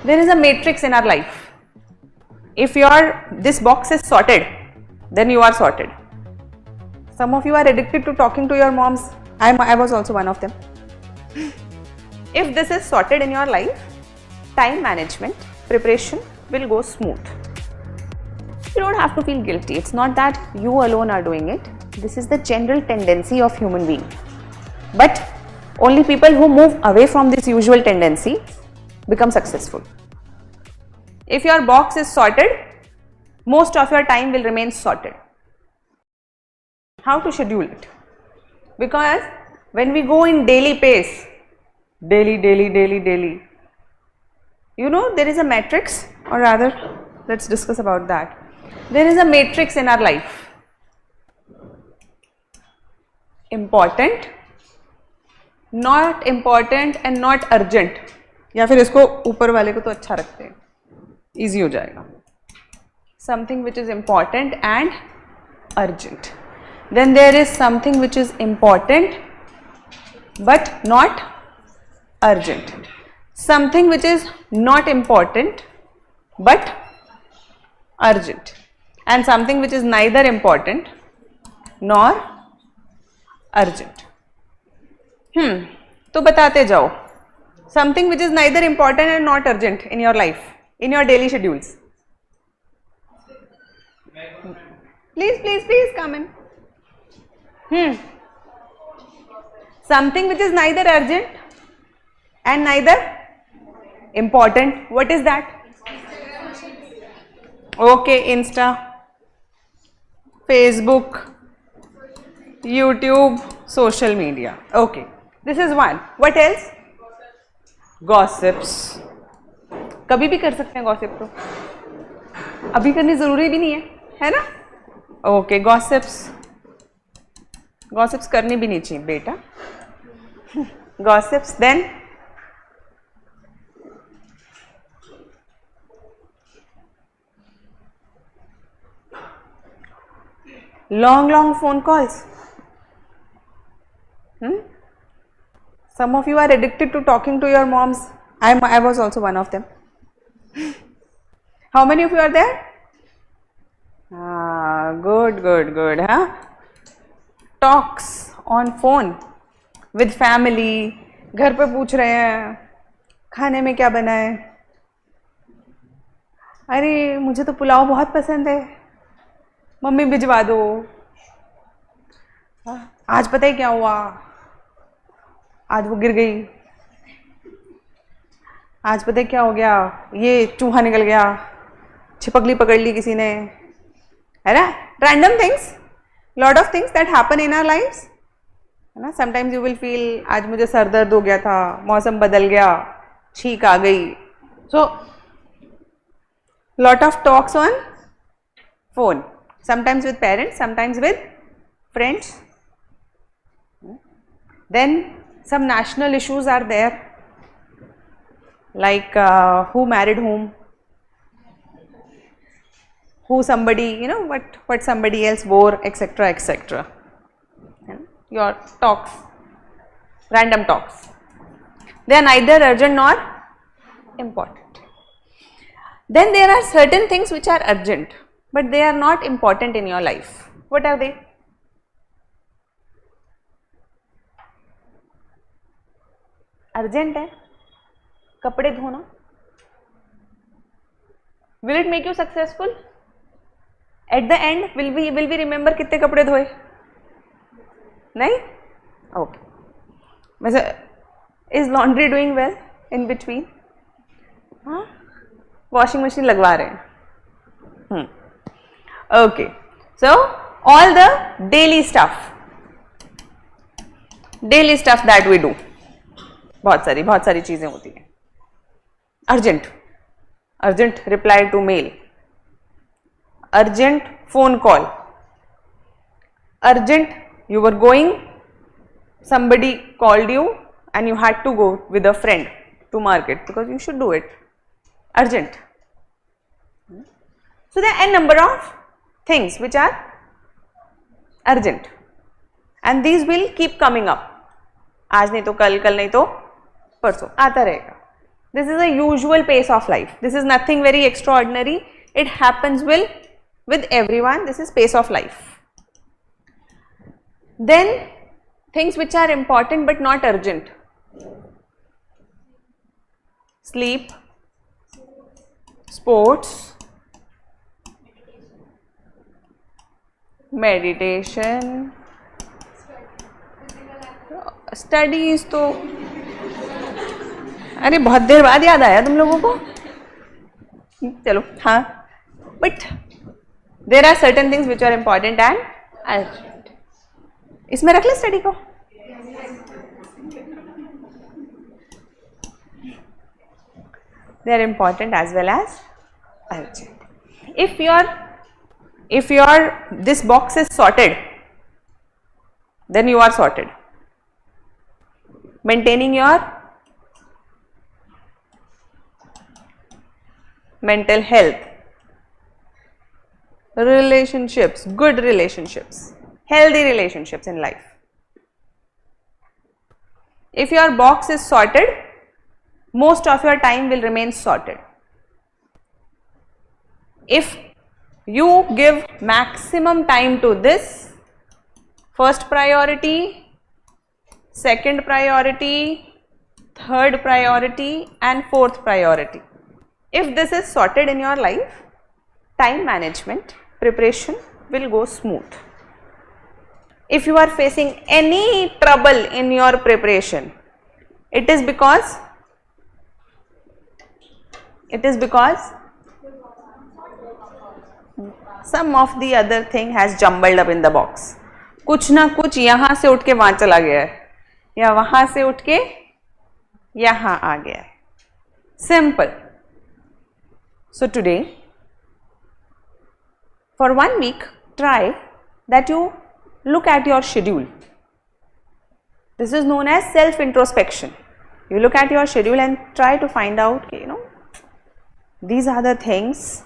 There is a matrix in our life. If this box is sorted, then you are sorted. Some of you are addicted to talking to your moms. I was also one of them. If this is sorted in your life, time management, preparation will go smooth. You don't have to feel guilty. It's not that you alone are doing it. This is the general tendency of human being. But only people who move away from this usual tendency become successful. If your box is sorted, most of your time will remain sorted. How to schedule it? Because when we go in daily pace, daily, you know, there is a matrix, or rather, let's discuss about that. There is a matrix in our life. Important, not important and not urgent. या फिर इसको ऊपर वाले को तो अच्छा रखते हैं, easy हो जाएगा. Something which is important and urgent. Then there is something which is important but not urgent. Something which is not important but urgent. And something which is neither important nor urgent. तो बताते जाओ. Something which is neither important and not urgent in your life, in your daily schedules. Please come in. Something which is neither urgent and neither important. What is that? Okay, Insta, Facebook, YouTube, social media. Okay, this is one. What else? Gossips. कभी भी कर सकते हैं gossip तो. अभी करनी जरूरी भी नहीं है ना? Okay, gossips. Gossips करनी भी नहीं चाहिए बेटा. Gossips. Then long phone calls. Some of you are addicted to talking to your moms. I was also one of them. How many of you are there? Good, huh? Talks on phone with family. घर पे पूछ रहे हैं खाने में क्या बना है. अरे मुझे तो पुलाव बहुत पसंद है, मम्मी भिजवा दो. आज पता है क्या हुआ, आज वो गिर गई. आज पता है क्या हो गया, ये चूहा निकल गया, छिपकली पकड़ ली किसी ने, है ना. Random things, lot of things that happen in our lives, है ना. समटाइम्स यू विल फील आज मुझे सर दर्द हो गया था, मौसम बदल गया, छींक आ गई. So lot of talks on phone, sometimes with parents, sometimes with friends. Then some national issues are there, like who married whom, who somebody, you know, what somebody else wore, etc, etc. Your talks, random talks, they are neither urgent nor important. Then there are certain things which are urgent but they are not important in your life. What are they? Urgent है कपड़े धोना. Will it make you successful? At the end, will we remember कितने कपड़े धोए? नहीं? Okay. वैसे is laundry doing well in between? हाँ? Washing machine लगवा रहे हैं. Okay, so all the daily stuff that we do, बहुत सारी चीजें होती हैं. Urgent reply to mail, urgent phone call, urgent you were going, somebody called you and you had to go with a friend to market because you should do it. Urgent. So there are a number of things which are urgent and these will keep coming up. आज नहीं तो कल, कल नहीं तो परसों आता रहेगा. This is a usual pace of life. This is nothing very extraordinary. It happens with everyone. This is pace of life. Then things which are important but not urgent. Sleep, sports, meditation, studies. तो अरे बहुत देर बाद याद आया तुम लोगों को, चलो हाँ, but there are certain things which are important and urgent. इसमें रख ले स्टडी को. They are important as well as urgent. If this box is sorted, then you are sorted. Maintaining your mental health, relationships, good relationships, healthy relationships in life. If your box is sorted, most of your time will remain sorted. If you give maximum time to this, first priority, second priority, third priority and fourth priority. If this is sorted in your life, time management, preparation will go smooth. If you are facing any trouble in your preparation, it is because some of the other thing has jumbled up in the box. कुछ ना कुछ यहाँ से उठ के वहाँ चला गया है या वहाँ से उठ के यहाँ आ गया है. Simple. So today, for 1 week, try that you look at your schedule. This is known as self-introspection. You look at your schedule and try to find out, these are the things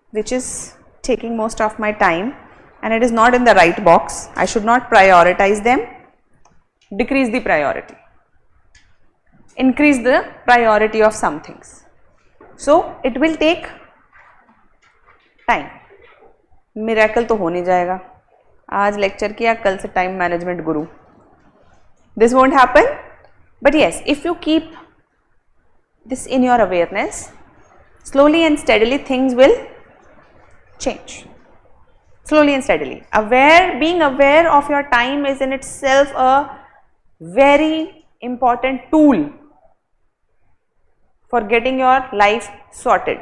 which is taking most of my time and it is not in the right box. I should not prioritize them. Decrease the priority. Increase the priority of some things. So it will take time. Miracle तो हो नहीं जाएगा. आज lecture किया, कल से time management Guru. This won't happen. But yes, if you keep this in your awareness, slowly and steadily things will change. Slowly and steadily. Being aware of your time is in itself a very important tool for getting your life sorted.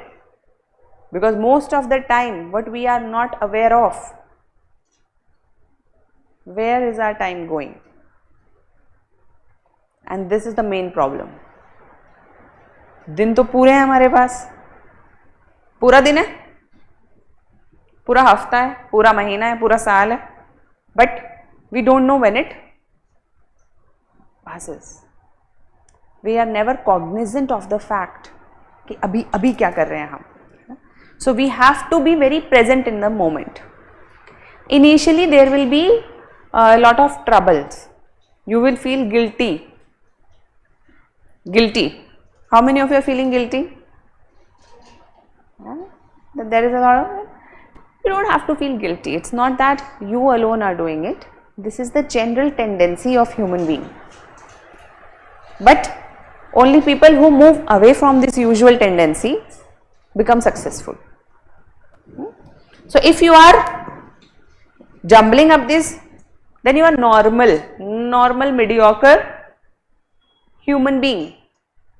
Because most of the time what we are not aware of, where is our time going? And this is the main problem. दिन तो पूरे हैं हमारे पास, पूरा दिन है, पूरा हफ्ता है, पूरा महीना है, पूरा साल है, but we don't know when it passes. We are never cognizant of the fact कि अभी क्या कर रहे हैं हम. So we have to be very present in the moment. Initially there will be a lot of troubles. You will feel guilty. How many of you are feeling guilty? There is a lot of. You don't have to feel guilty. It's not that you alone are doing it. This is the general tendency of human being. But only people who move away from this usual tendency become successful. So if you are jumbling up this, then you are normal mediocre human being,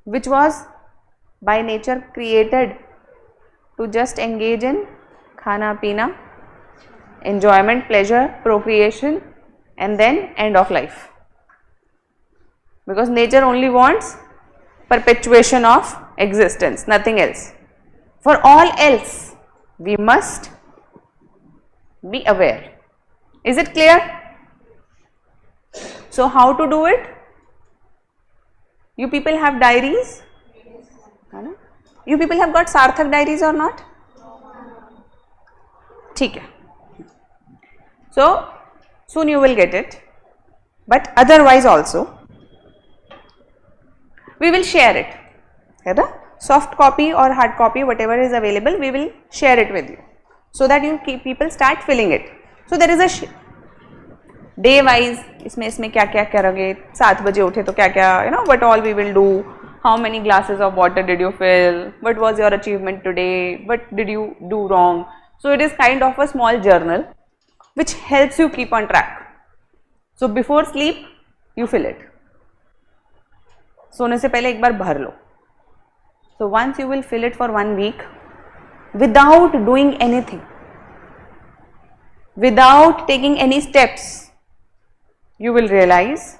which was by nature created to just engage in khana pina, enjoyment, pleasure, procreation and then end of life. Because nature only wants perpetuation of existence, nothing else. For all else, we must be aware. Is it clear? So how to do it? You people have diaries? You people have got Sarthak diaries or not? ठीक है. So soon you will get it, but otherwise also we will share it. है ना. Soft copy or hard copy, whatever is available, we will share it with you, so that you keep people start filling it. So there is a day wise, इसमें क्या क्या करोगे, 7 बजे उठे तो क्या क्या, you know, what all we will do, how many glasses of water did you fill, what was your achievement today, what did you do wrong. So it is kind of a small journal which helps you keep on track. So before sleep you fill it, सोने से पहले एक बार भर लो. So once you will fill it for 1 week without doing anything, without taking any steps, you will realize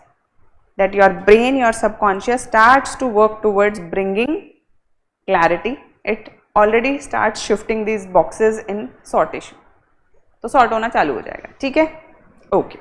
that your brain, your subconscious starts to work towards bringing clarity. It already starts shifting these boxes in sortation. तो sort होना चालू हो जाएगा. ठीक है? Okay.